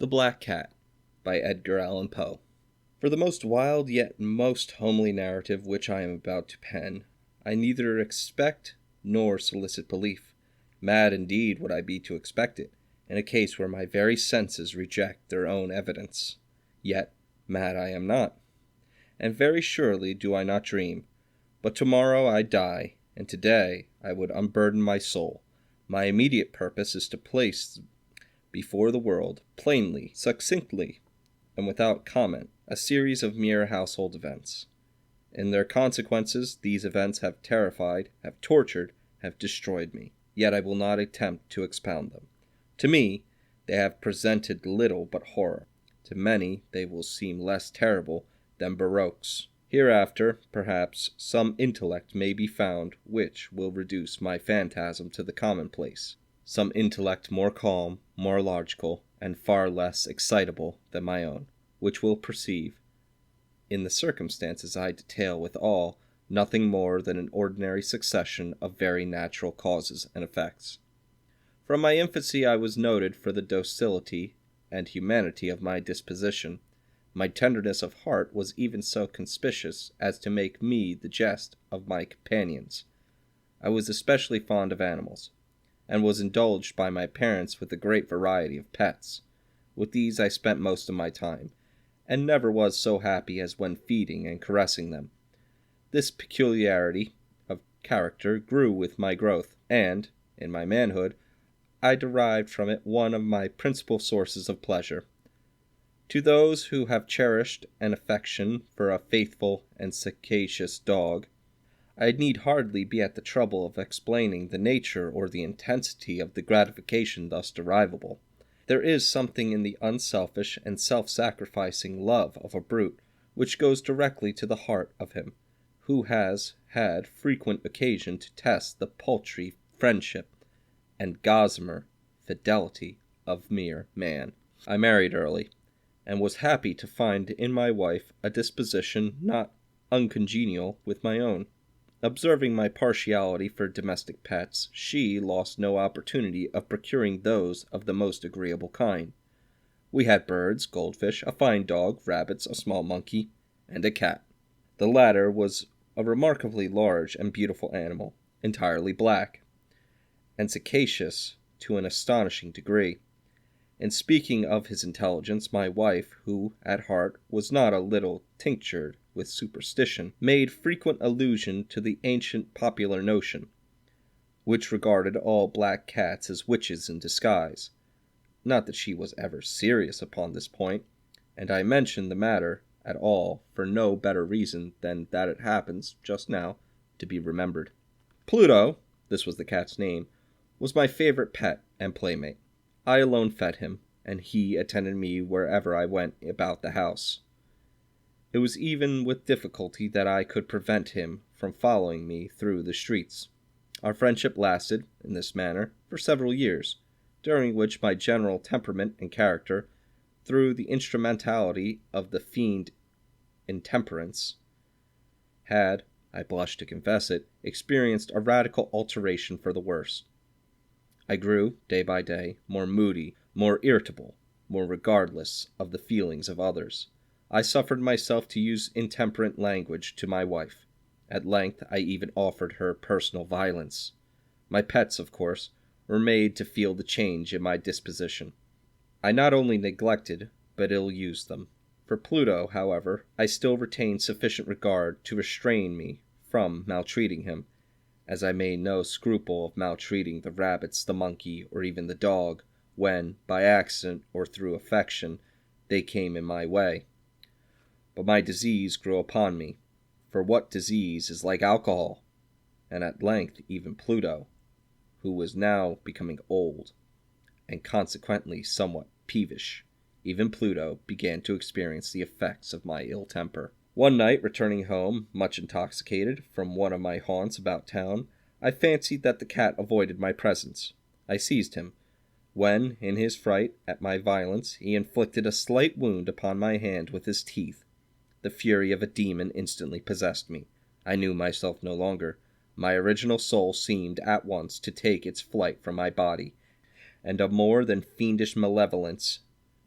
The Black Cat by Edgar Allan Poe. For the most wild yet most homely narrative which I am about to pen, I neither expect nor solicit belief. Mad indeed would I be to expect it, in a case where my very senses reject their own evidence. Yet mad I am not, and very surely do I not dream. But tomorrow I die, and today I would unburden my soul. My immediate purpose is to place before the world, plainly, succinctly, and without comment, a series of mere household events. In their consequences, these events have terrified, have tortured, have destroyed me. Yet I will not attempt to expound them. To me, they have presented little but horror. To many, they will seem less terrible than baroques. Hereafter, perhaps, some intellect may be found which will reduce my phantasm to the commonplace. Some intellect more calm, more logical, and far less excitable than my own, which will perceive, in the circumstances I detail withal, nothing more than an ordinary succession of very natural causes and effects. From my infancy I was noted for the docility and humanity of my disposition. My tenderness of heart was even so conspicuous as to make me the jest of my companions. I was especially fond of animals, and was indulged by my parents with a great variety of pets. With these I spent most of my time, and never was so happy as when feeding and caressing them. This peculiarity of character grew with my growth, and, in my manhood, I derived from it one of my principal sources of pleasure. To those who have cherished an affection for a faithful and sagacious dog, I need hardly be at the trouble of explaining the nature or the intensity of the gratification thus derivable. There is something in the unselfish and self-sacrificing love of a brute which goes directly to the heart of him who has had frequent occasion to test the paltry friendship and gossamer fidelity of mere man. I married early, and was happy to find in my wife a disposition not uncongenial with my own. Observing my partiality for domestic pets, she lost no opportunity of procuring those of the most agreeable kind. We had birds, goldfish, a fine dog, rabbits, a small monkey, and a cat. The latter was a remarkably large and beautiful animal, entirely black, and sagacious to an astonishing degree. In speaking of his intelligence, my wife, who at heart was not a little tinctured with superstition, made frequent allusion to the ancient popular notion, which regarded all black cats as witches in disguise. Not that she was ever serious upon this point, and I mention the matter at all for no better reason than that it happens, just now, to be remembered. Pluto, this was the cat's name, was my favorite pet and playmate. I alone fed him, and he attended me wherever I went about the house. It was even with difficulty that I could prevent him from following me through the streets. Our friendship lasted, in this manner, for several years, during which my general temperament and character, through the instrumentality of the fiend intemperance, had, I blush to confess it, experienced a radical alteration for the worse. I grew, day by day, more moody, more irritable, more regardless of the feelings of others. I suffered myself to use intemperate language to my wife. At length I even offered her personal violence. My pets, of course, were made to feel the change in my disposition. I not only neglected, but ill-used them. For Pluto, however, I still retained sufficient regard to restrain me from maltreating him, as I made no scruple of maltreating the rabbits, the monkey, or even the dog, when, by accident or through affection, they came in my way. But my disease grew upon me, for what disease is like alcohol? And at length even Pluto, who was now becoming old, and consequently somewhat peevish, even Pluto began to experience the effects of my ill temper. One night, returning home, much intoxicated, from one of my haunts about town, I fancied that the cat avoided my presence. I seized him, when, in his fright at my violence, he inflicted a slight wound upon my hand with his teeth. The fury of a demon instantly possessed me. I knew myself no longer. My original soul seemed at once to take its flight from my body, and a more than fiendish malevolence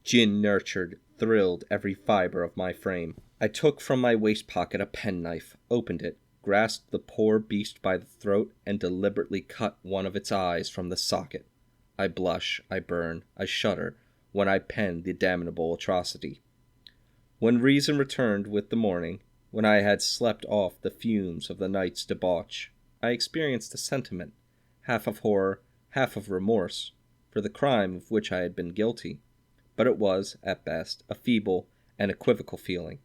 gin-nurtured, thrilled every fiber of my frame. I took from my waist pocket a penknife, opened it, grasped the poor beast by the throat, and deliberately cut one of its eyes from the socket. I blush, I burn, I shudder, when I pen the damnable atrocity. When reason returned with the morning, when I had slept off the fumes of the night's debauch, I experienced a sentiment, half of horror, half of remorse, for the crime of which I had been guilty. But it was, at best, a feeble and equivocal feeling,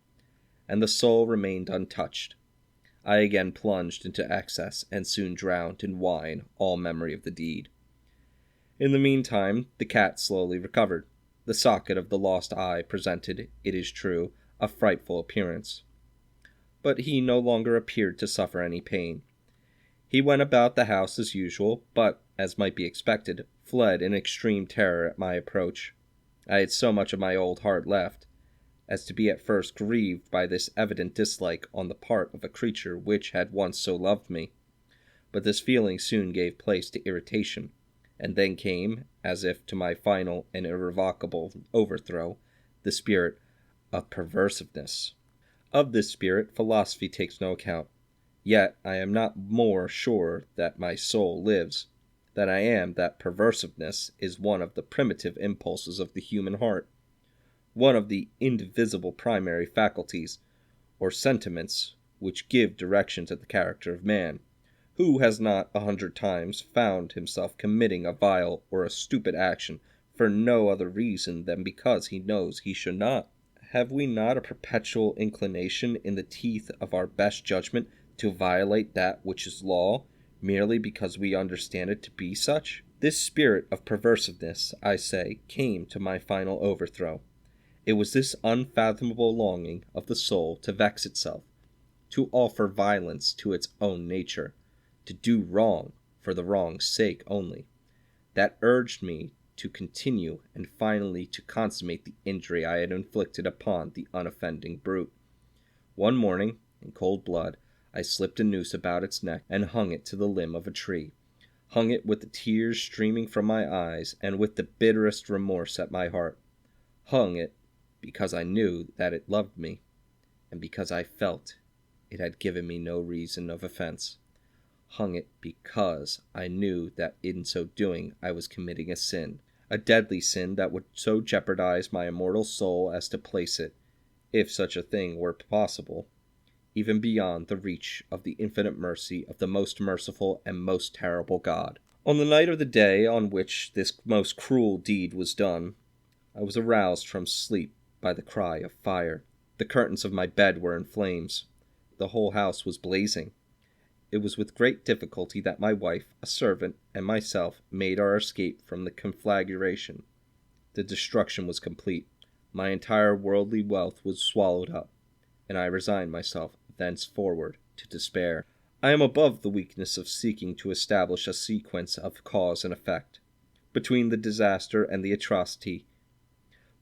and the soul remained untouched. I again plunged into excess and soon drowned in wine all memory of the deed. In the meantime, the cat slowly recovered. The socket of the lost eye presented, it is true, a frightful appearance. But he no longer appeared to suffer any pain. He went about the house as usual, but, as might be expected, fled in extreme terror at my approach. I had so much of my old heart left, as to be at first grieved by this evident dislike on the part of a creature which had once so loved me. But this feeling soon gave place to irritation, and then came, as if to my final and irrevocable overthrow, the spirit of perversiveness. Of this spirit philosophy takes no account. Yet I am not more sure that my soul lives, than I am that perversiveness is one of the primitive impulses of the human heart, one of the indivisible primary faculties, or sentiments, which give direction to the character of man. Who has not 100 times found himself committing a vile or a stupid action for no other reason than because he knows he should not? Have we not a perpetual inclination in the teeth of our best judgment to violate that which is law, merely because we understand it to be such? This spirit of perversiveness, I say, came to my final overthrow. It was this unfathomable longing of the soul to vex itself, to offer violence to its own nature, to do wrong for the wrong's sake only, that urged me to continue and finally to consummate the injury I had inflicted upon the unoffending brute. One morning, in cold blood, I slipped a noose about its neck and hung it to the limb of a tree, hung it with the tears streaming from my eyes and with the bitterest remorse at my heart, hung it because I knew that it loved me, and because I felt it had given me no reason of offense, hung it because I knew that in so doing I was committing a sin, a deadly sin that would so jeopardize my immortal soul as to place it, if such a thing were possible, even beyond the reach of the infinite mercy of the most merciful and most terrible God. On the night of the day on which this most cruel deed was done, I was aroused from sleep by the cry of fire. The curtains of my bed were in flames. The whole house was blazing. It was with great difficulty that my wife, a servant, and myself made our escape from the conflagration. The destruction was complete. My entire worldly wealth was swallowed up, and I resigned myself thenceforward to despair. I am above the weakness of seeking to establish a sequence of cause and effect between the disaster and the atrocity,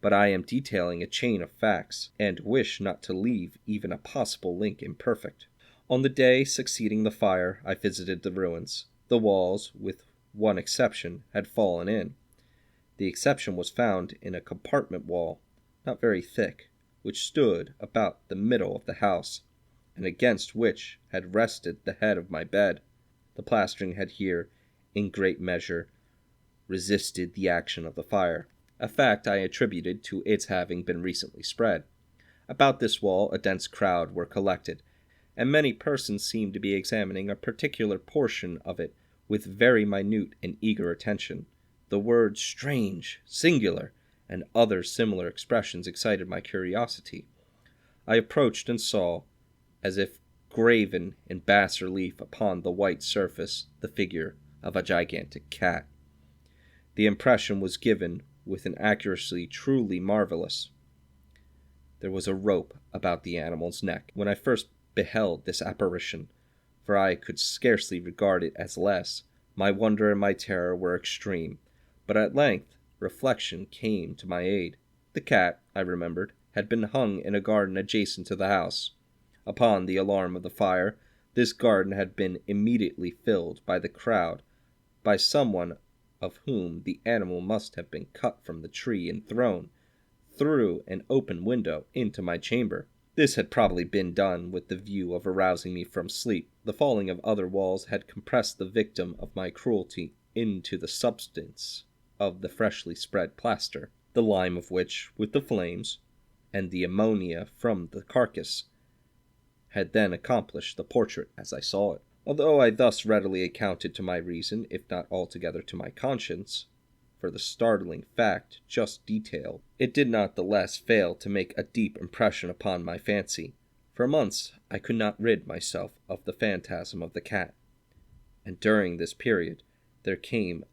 but I am detailing a chain of facts, and wish not to leave even a possible link imperfect. On the day succeeding the fire, I visited the ruins. The walls, with one exception, had fallen in. The exception was found in a compartment wall, not very thick, which stood about the middle of the house, and against which had rested the head of my bed. The plastering had here, in great measure, resisted the action of the fire, a fact I attributed to its having been recently spread. About this wall a dense crowd were collected, and many persons seemed to be examining a particular portion of it with very minute and eager attention. The words strange, singular, and other similar expressions excited my curiosity. I approached and saw, as if graven in bas relief upon the white surface, the figure of a gigantic cat. The impression was given with an accuracy truly marvelous. There was a rope about the animal's neck. When I first beheld this apparition, for I could scarcely regard it as less, my wonder and my terror were extreme, but at length reflection came to my aid. The cat, I remembered, had been hung in a garden adjacent to the house. Upon the alarm of the fire, this garden had been immediately filled by the crowd, by someone of whom the animal must have been cut from the tree and thrown, through an open window into my chamber. This had probably been done with the view of arousing me from sleep. The falling of other walls had compressed the victim of my cruelty into the substance of the freshly spread plaster, the lime of which, with the flames, and the ammonia from the carcass, had then accomplished the portrait as I saw it. Although I thus readily accounted to my reason, if not altogether to my conscience, for the startling fact just detailed, it did not the less fail to make a deep impression upon my fancy. For months I could not rid myself of the phantasm of the cat, and during this period there came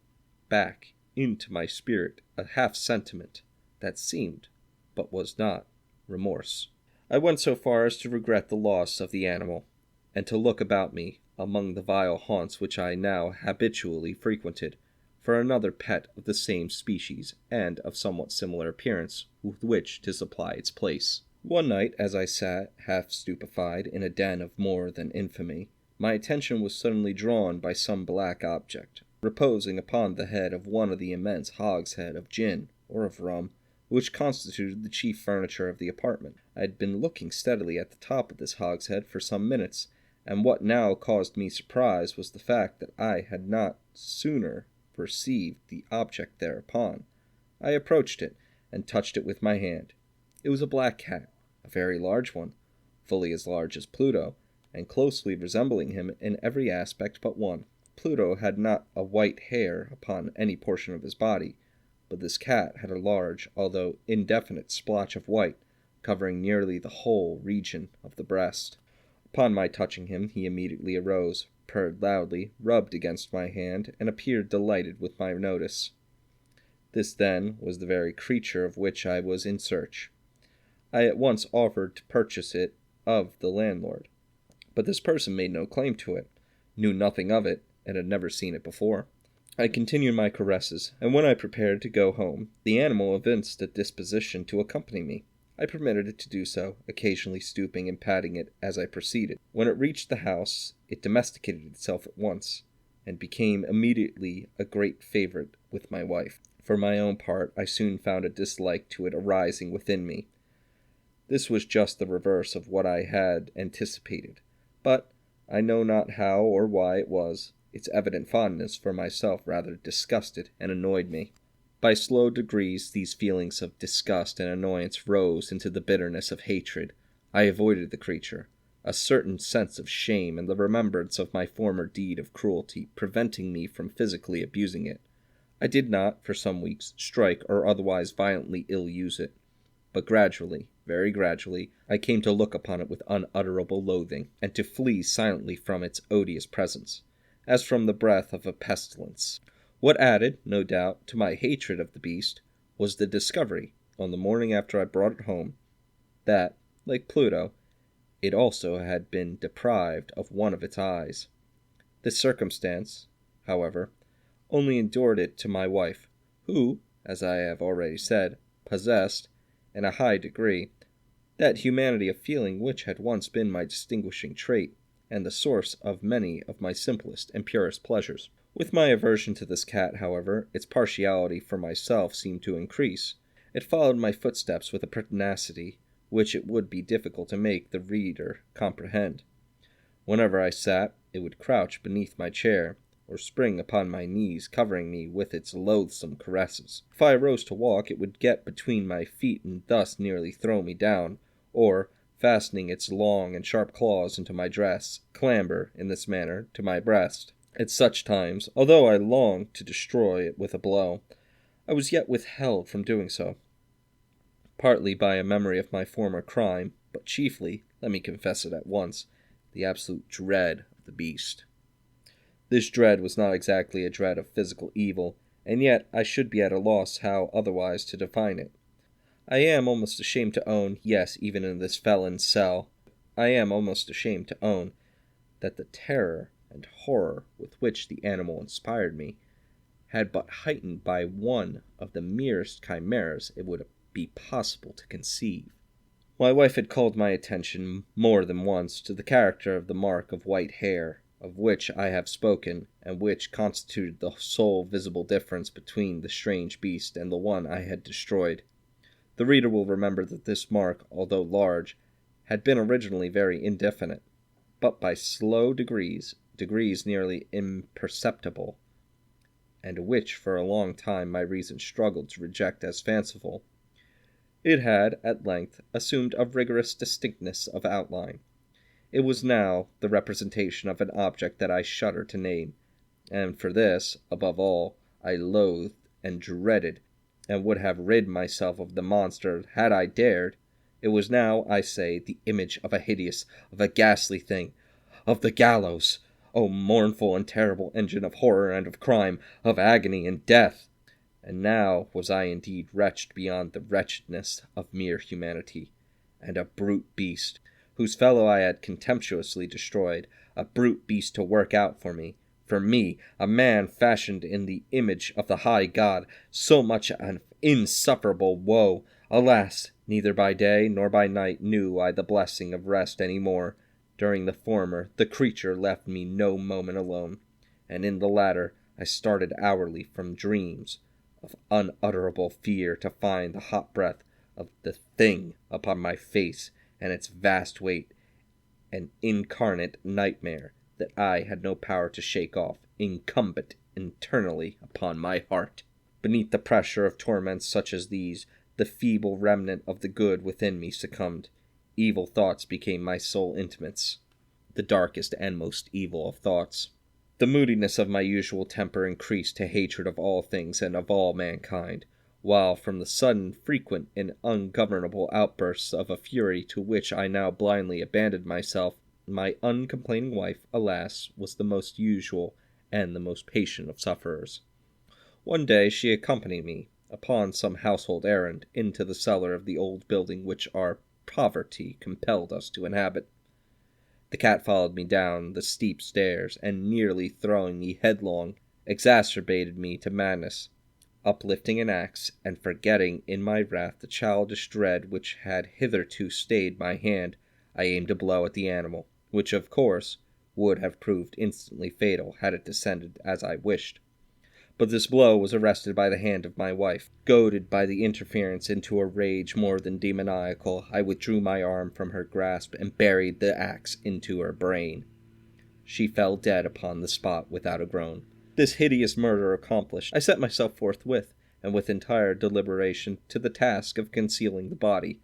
back into my spirit a half-sentiment that seemed, but was not, remorse. I went so far as to regret the loss of the animal, and to look about me among the vile haunts which I now habitually frequented, for another pet of the same species and of somewhat similar appearance with which to supply its place. One night, as I sat, half stupefied, in a den of more than infamy, my attention was suddenly drawn by some black object, reposing upon the head of one of the immense hogsheads of gin, or of rum, which constituted the chief furniture of the apartment. I had been looking steadily at the top of this hogshead for some minutes, and what now caused me surprise was the fact that I had not sooner perceived the object thereupon. I approached it, and touched it with my hand. It was a black cat, a very large one, fully as large as Pluto, and closely resembling him in every aspect but one. Pluto had not a white hair upon any portion of his body, but this cat had a large, although indefinite, splotch of white, covering nearly the whole region of the breast. Upon my touching him, he immediately arose, purred loudly, rubbed against my hand, and appeared delighted with my notice. This, then, was the very creature of which I was in search. I at once offered to purchase it of the landlord, but this person made no claim to it, knew nothing of it, and had never seen it before. I continued my caresses, and when I prepared to go home, the animal evinced a disposition to accompany me. I permitted it to do so, occasionally stooping and patting it as I proceeded. When it reached the house, it domesticated itself at once, and became immediately a great favorite with my wife. For my own part, I soon found a dislike to it arising within me. This was just the reverse of what I had anticipated, but I know not how or why it was. Its evident fondness for myself rather disgusted and annoyed me. By slow degrees these feelings of disgust and annoyance rose into the bitterness of hatred. I avoided the creature, a certain sense of shame and the remembrance of my former deed of cruelty preventing me from physically abusing it. I did not, for some weeks, strike or otherwise violently ill-use it, but gradually, very gradually, I came to look upon it with unutterable loathing, and to flee silently from its odious presence, as from the breath of a pestilence. What added, no doubt, to my hatred of the beast was the discovery, on the morning after I brought it home, that, like Pluto, it also had been deprived of one of its eyes. This circumstance, however, only endeared it to my wife, who, as I have already said, possessed, in a high degree, that humanity of feeling which had once been my distinguishing trait, and the source of many of my simplest and purest pleasures. With my aversion to this cat, however, its partiality for myself seemed to increase. It followed my footsteps with a pertinacity which it would be difficult to make the reader comprehend. Whenever I sat, it would crouch beneath my chair, or spring upon my knees, covering me with its loathsome caresses. If I arose to walk, it would get between my feet and thus nearly throw me down, or, fastening its long and sharp claws into my dress, clamber, in this manner, to my breast. At such times, although I longed to destroy it with a blow, I was yet withheld from doing so, partly by a memory of my former crime, but chiefly, let me confess it at once, the absolute dread of the beast. This dread was not exactly a dread of physical evil, and yet I should be at a loss how otherwise to define it. I am almost ashamed to own, yes, even in this felon's cell, I am almost ashamed to own that the terror and horror with which the animal inspired me had but heightened by one of the merest chimeras it would be possible to conceive. My wife had called my attention more than once to the character of the mark of white hair, of which I have spoken, and which constituted the sole visible difference between the strange beast and the one I had destroyed. The reader will remember that this mark, although large, had been originally very indefinite, but by slow degrees nearly imperceptible, and which for a long time my reason struggled to reject as fanciful, it had at length assumed a rigorous distinctness of outline. It was now the representation of an object that I shudder to name, and for this, above all, I loathed and dreaded, and would have rid myself of the monster had I dared. It was now, I say, the image of a ghastly thing, of the gallows, O mournful and terrible engine of horror and of crime, of agony and death! And now was I indeed wretched beyond the wretchedness of mere humanity, and a brute beast, whose fellow I had contemptuously destroyed, a brute beast to work out for me, a man fashioned in the image of the high God, so much an insufferable woe. Alas, neither by day nor by night knew I the blessing of rest any more. During the former, the creature left me no moment alone, and in the latter I started hourly from dreams of unutterable fear to find the hot breath of the thing upon my face, and its vast weight, an incarnate nightmare that I had no power to shake off, incumbent internally upon my heart. Beneath the pressure of torments such as these, the feeble remnant of the good within me succumbed. Evil thoughts became my sole intimates, the darkest and most evil of thoughts. The moodiness of my usual temper increased to hatred of all things and of all mankind, while from the sudden, frequent, and ungovernable outbursts of a fury to which I now blindly abandoned myself, my uncomplaining wife, alas, was the most usual and the most patient of sufferers. One day she accompanied me, upon some household errand, into the cellar of the old building which our poverty compelled us to inhabit. The cat followed me down the steep stairs, and nearly throwing me headlong, exacerbated me to madness. Uplifting an axe, and forgetting in my wrath the childish dread which had hitherto stayed my hand, I aimed a blow at the animal, which, of course, would have proved instantly fatal had it descended as I wished. But this blow was arrested by the hand of my wife. Goaded by the interference into a rage more than demoniacal, I withdrew my arm from her grasp and buried the axe into her brain. She fell dead upon the spot without a groan. This hideous murder accomplished, I set myself forthwith, and with entire deliberation, to the task of concealing the body.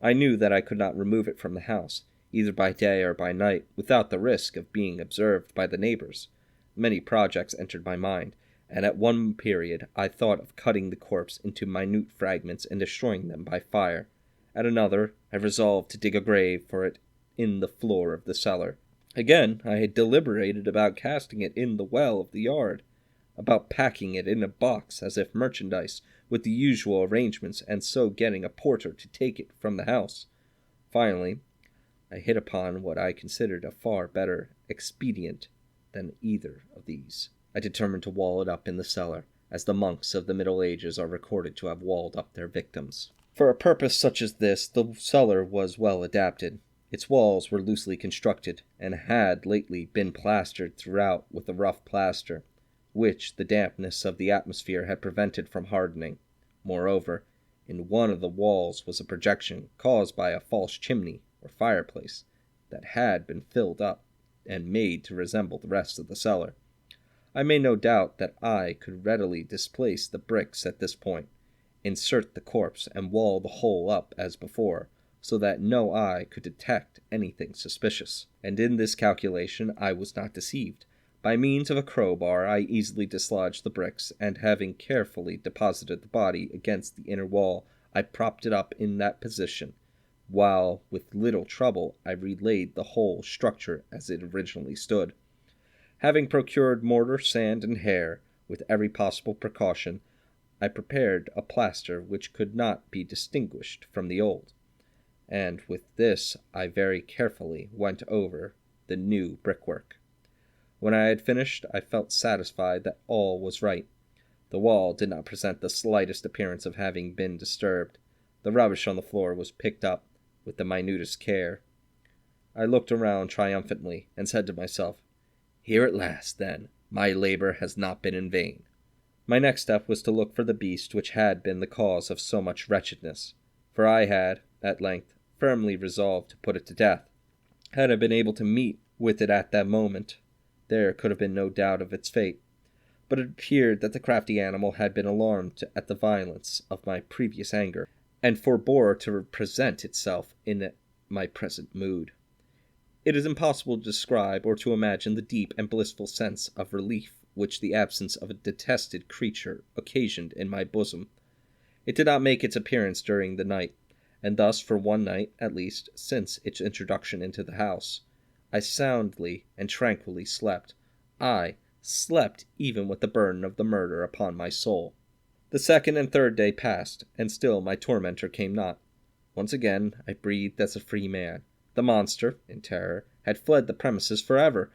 I knew that I could not remove it from the house, either by day or by night, without the risk of being observed by the neighbors. Many projects entered my mind, and at one period I thought of cutting the corpse into minute fragments and destroying them by fire. At another, I resolved to dig a grave for it in the floor of the cellar. Again, I had deliberated about casting it in the well of the yard, about packing it in a box as if merchandise, with the usual arrangements, and so getting a porter to take it from the house. Finally, I hit upon what I considered a far better expedient than either of these. I determined to wall it up in the cellar, as the monks of the Middle Ages are recorded to have walled up their victims. For a purpose such as this, the cellar was well adapted. Its walls were loosely constructed, and had lately been plastered throughout with a rough plaster, which the dampness of the atmosphere had prevented from hardening. Moreover, in one of the walls was a projection caused by a false chimney, or fireplace, that had been filled up, and made to resemble the rest of the cellar. I made no doubt that I could readily displace the bricks at this point, insert the corpse, and wall the whole up as before, so that no eye could detect anything suspicious. And in this calculation I was not deceived. By means of a crowbar I easily dislodged the bricks, and having carefully deposited the body against the inner wall, I propped it up in that position, while with little trouble I relaid the whole structure as it originally stood. Having procured mortar, sand, and hair, with every possible precaution, I prepared a plaster which could not be distinguished from the old, and with this I very carefully went over the new brickwork. When I had finished, I felt satisfied that all was right. The wall did not present the slightest appearance of having been disturbed. The rubbish on the floor was picked up with the minutest care. I looked around triumphantly, and said to myself, "Here at last, then, my labor has not been in vain." My next step was to look for the beast which had been the cause of so much wretchedness. for I had, at length, firmly resolved to put it to death. Had I been able to meet with it at that moment, there could have been no doubt of its fate. But it appeared that the crafty animal had been alarmed at the violence of my previous anger, and forbore to present itself in my present mood. It is impossible to describe or to imagine the deep and blissful sense of relief which the absence of a detested creature occasioned in my bosom. It did not make its appearance during the night, and thus for one night, at least, since its introduction into the house, I soundly and tranquilly slept. I slept even with the burden of the murder upon my soul. The second and third day passed, and still my tormentor came not. Once again I breathed as a free man. The monster, in terror, had fled the premises forever.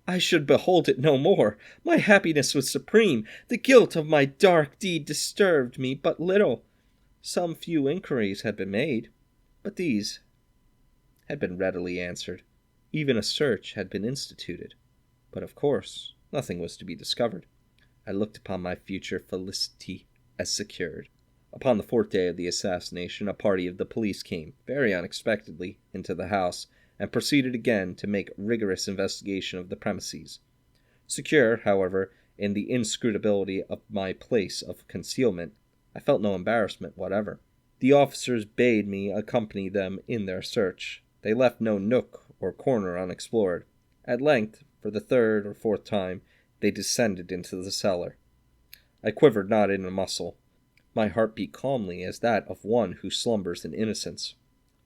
I should behold it no more. My happiness was supreme. The guilt of my dark deed disturbed me but little. Some few inquiries had been made, but these had been readily answered. Even a search had been instituted, but of course nothing was to be discovered. I looked upon my future felicity as secured. Upon the fourth day of the assassination, a party of the police came, very unexpectedly, into the house, and proceeded again to make rigorous investigation of the premises. Secure, however, in the inscrutability of my place of concealment, I felt no embarrassment whatever. The officers bade me accompany them in their search. They left no nook or corner unexplored. At length, for the third or fourth time, they descended into the cellar. I quivered not in a muscle. My heart beat calmly as that of one who slumbers in innocence.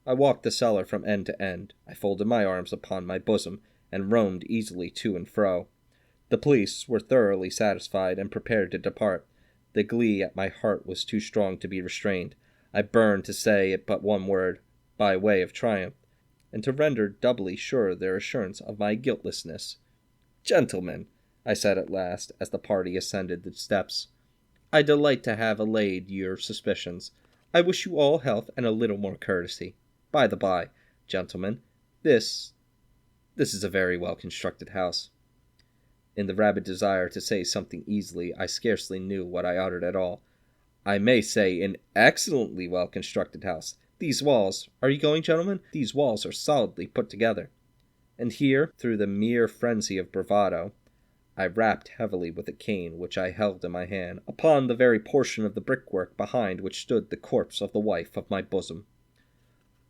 I walked the cellar from end to end. I folded my arms upon my bosom, and roamed easily to and fro. The police were thoroughly satisfied and prepared to depart. The glee at my heart was too strong to be restrained. I burned to say it but one word, by way of triumph, and to render doubly sure their assurance of my guiltlessness. "Gentlemen," I said at last, as the party ascended the steps, "I delight to have allayed your suspicions. I wish you all health and a little more courtesy. By the by, gentlemen, this is a very well-constructed house." In the rabid desire to say something easily, I scarcely knew what I uttered at all. "I may say an excellently well-constructed house. These walls— are you going, gentlemen? These walls are solidly put together." And here, through the mere frenzy of bravado, I rapped heavily with a cane which I held in my hand, upon the very portion of the brickwork behind which stood the corpse of the wife of my bosom.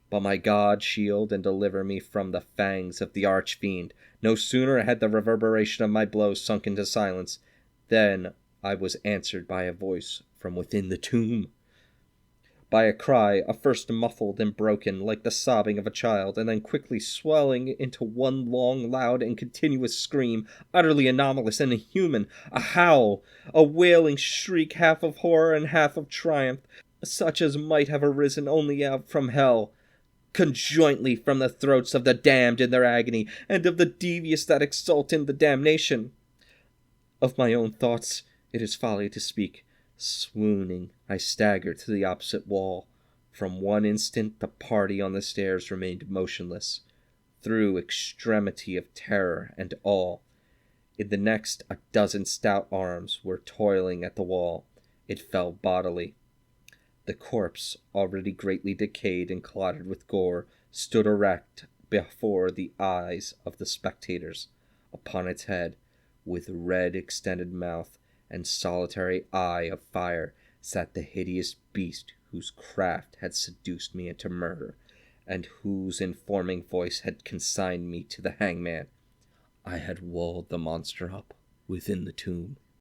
But my God shield and deliver me from the fangs of the arch-fiend! No sooner had the reverberation of my blows sunk into silence, than I was answered by a voice from within the tomb. By a cry, at first muffled and broken, like the sobbing of a child, and then quickly swelling into one long, loud, and continuous scream, utterly anomalous and inhuman, a howl, a wailing shriek, half of horror and half of triumph, such as might have arisen only out from hell, conjointly from the throats of the damned in their agony, and of the devious that exult in the damnation. Of my own thoughts it is folly to speak. Swooning, I staggered to the opposite wall. From one instant the party on the stairs remained motionless, through extremity of terror and awe. In the next, a dozen stout arms were toiling at the wall. It fell bodily. The corpse, already greatly decayed and clotted with gore, stood erect before the eyes of the spectators. Upon its head, with red extended mouth and solitary eye of fire, sat the hideous beast whose craft had seduced me into murder, and whose informing voice had consigned me to the hangman. I had walled the monster up within the tomb.